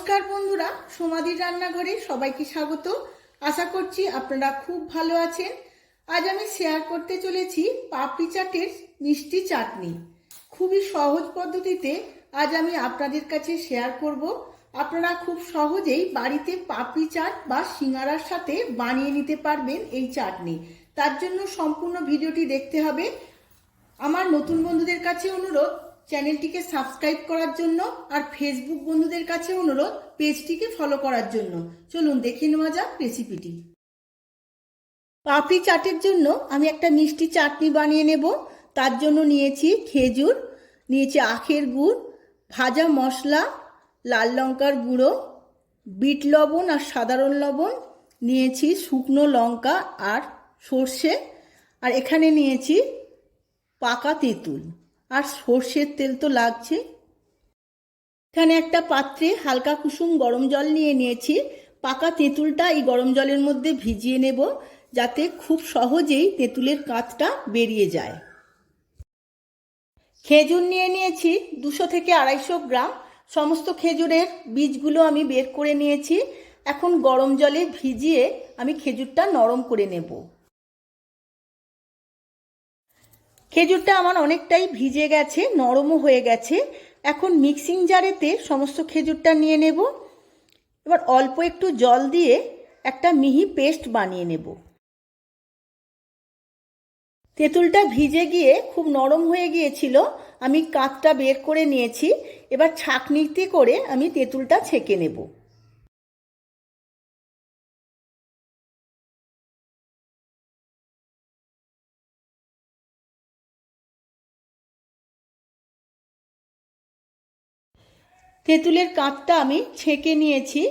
নমস্কার বন্ধুরা, সোমাদির রান্নাঘরে সবাইকে স্বাগত। আশা করছি আপনারা খুব ভালো আছেন। আজ আমি শেয়ার করতে চলেছি পাপড়ি চাটের মিষ্টি চাটনি। খুবই সহজ পদ্ধতিতে আজ আমি আপনাদের কাছে শেয়ার করব। আপনারা খুব সহজেই বাড়িতে পাপড়ি চাট বা সিঙ্গারার সাথে বানিয়ে নিতে পারবেন এই চাটনি। তার জন্য সম্পূর্ণ ভিডিওটি দেখতে হবে। আমার নতুন বন্ধুদের কাছে অনুরোধ, চ্যানেলটিকে সাবস্ক্রাইব করার জন্য, আর ফেসবুক বন্ধুদের কাছে অনুরোধ পেজটিকে ফলো করার জন্য। চলুন দেখে নেওয়া যাক রেসিপিটি। পাপড়ি চাটের জন্য আমি একটা মিষ্টি চাটনি বানিয়ে নেব। তার জন্য নিয়েছি খেজুর, নিয়েছি আখের গুড়, ভাজা মশলা, লাল লঙ্কার গুঁড়ো, বিট লবণ আর সাধারণ লবণ, নিয়েছি শুকনো লঙ্কা আর সর্ষে, আর এখানে নিয়েছি পাকা তেঁতুল আর সর্ষের তেল তো লাগছে। এখানে একটা পাত্রে হালকা কুসুম গরম জল নিয়ে নিয়েছি। পাকা তেঁতুলটা এই গরম জলের মধ্যে ভিজিয়ে নেব, যাতে খুব সহজেই তেঁতুলের কাঁচটা বেরিয়ে যায়। খেজুর নিয়ে নিয়েছি 200 থেকে 250 গ্রাম। সমস্ত খেজুরের বীজগুলো আমি বের করে নিয়েছি। এখন গরম জলে ভিজিয়ে আমি খেজুরটা নরম করে নেব। খেজুরটা আমার অনেকটাই ভিজে গেছে, নরমও হয়ে গেছে। এখন মিক্সিং জারেতে সমস্ত খেজুরটা নিয়ে নেব। এবার অল্প একটু জল দিয়ে একটা মিহি পেস্ট বানিয়ে নেব। তেঁতুলটা ভিজে গিয়ে খুব নরম হয়ে গিয়েছিল, আমি কাঁচটা বের করে নিয়েছি। এবার ছাঁকনিতে করে আমি তেঁতুলটা ছেঁকে নেব। তেঁতুলের কাঁচটা আমি ছেঁকে নিয়েছি।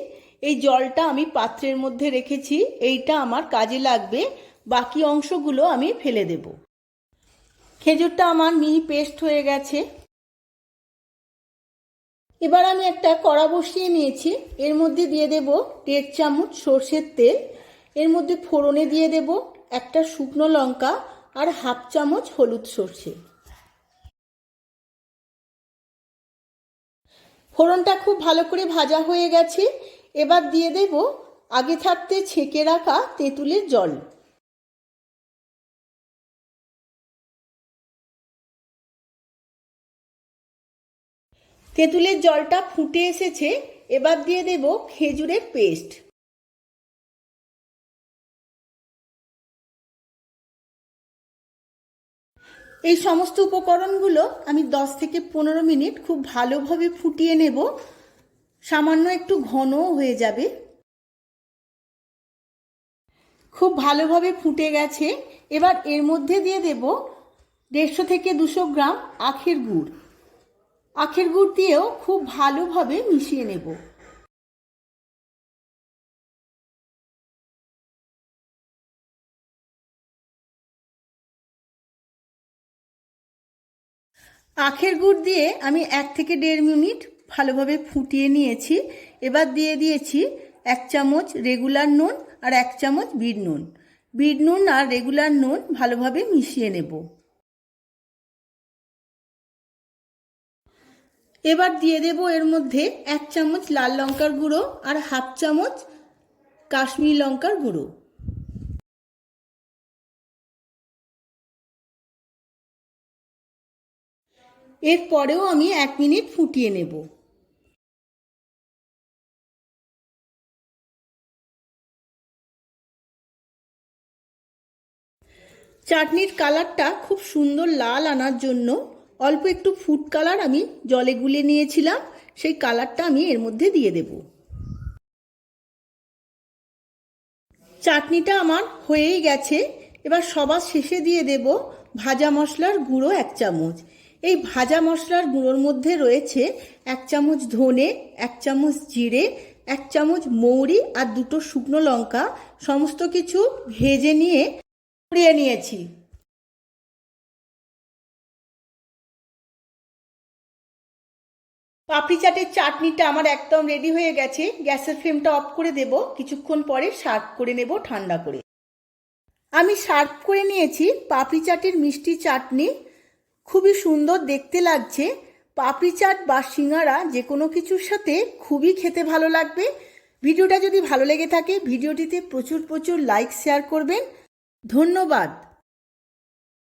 এই জলটা আমি পাত্রের মধ্যে রেখেছি, এইটা আমার কাজে লাগবে। বাকি অংশগুলো আমি ফেলে দেব। খেজুরটা আমার মিহি পেস্ট হয়ে গেছে। এবার আমি একটা কড়া বসিয়ে নিয়েছি। এর মধ্যে দিয়ে দেব 1.5 চামচ সর্ষের তেল। এর মধ্যে ফোড়নে দিয়ে দেব একটা শুকনো লঙ্কা আর 1/2 চামচ হলুদ সর্ষে। ফোড়নটা খুব ভালো করে ভাজা হয়ে গেছে। এবার দিয়ে দেব আগে থাকতে ছেঁকে রাখা তেঁতুলের জল। তেঁতুলের জলটা ফুটে এসেছে। এবার দিয়ে দেব খেজুরের পেস্ট। এই সমস্ত উপকরণগুলো আমি 10 থেকে 15 মিনিট খুব ভালোভাবে ফুটিয়ে নেব। সামান্য একটু ঘনও হয়ে যাবে। খুব ভালোভাবে ফুটে গেছে। এবার এর মধ্যে দিয়ে দেব 150 থেকে 200 গ্রাম আখের গুড়। আখের গুড় দিয়েও খুব ভালোভাবে মিশিয়ে নেব। আখের গুড় দিয়ে আমি 1 থেকে 1.5 মিনিট ভালোভাবে ফুটিয়ে নিয়েছি। এবার দিয়ে দিয়েছি 1 চামচ রেগুলার নুন আর 1 চামচ বিট নুন। বিট নুন আর রেগুলার নুন ভালোভাবে মিশিয়ে নেব। এবার দিয়ে দেব এর মধ্যে 1 চামচ লাল লঙ্কার গুঁড়ো আর 1/2 চামচ কাশ্মীরি লঙ্কার গুঁড়ো। এরপরেও আমি 1 মিনিট ফুটিয়ে নেব। চাটনির কালারটা খুব সুন্দর লাল আনার জন্য অল্প একটু ফুড কালার আমি জলে গুলে নিয়েছিলাম, সেই কালারটা আমি এর মধ্যে দিয়ে দেব। চাটনিটা আমার হয়েই গেছে। এবার সবার শেষে দিয়ে দেব ভাজা মশলার গুঁড়ো 1 চামচ। এই ভাজা মশলার গুঁড়োর মধ্যে রয়েছে 1 চামচ ধনে, 1 চামচ জিরে, 1 চামচ মৌরি আর 2টো শুকনো লঙ্কা। সমস্ত কিছু ভেজে নিয়ে পুড়িয়ে নিয়েছি। পাপড়ি চাটের চাটনিটা আমার একদম রেডি হয়ে গেছে। গ্যাসের ফ্লেমটা অফ করে দেব। কিছুক্ষণ পরে সার্ভ করে নেব ঠান্ডা করে। আমি সার্ভ করে নিয়েছি পাপড়ি চাটের মিষ্টি চাটনি। খুবই সুন্দর দেখতে লাগছে। পাপড়ি চাট বা সিঙ্গারা যে কোনো কিছুর সাথে খুবই খেতে ভালো লাগবে। ভিডিওটা যদি ভালো লেগে থাকে ভিডিওটিতে প্রচুর প্রচুর লাইক শেয়ার করবেন। ধন্যবাদ।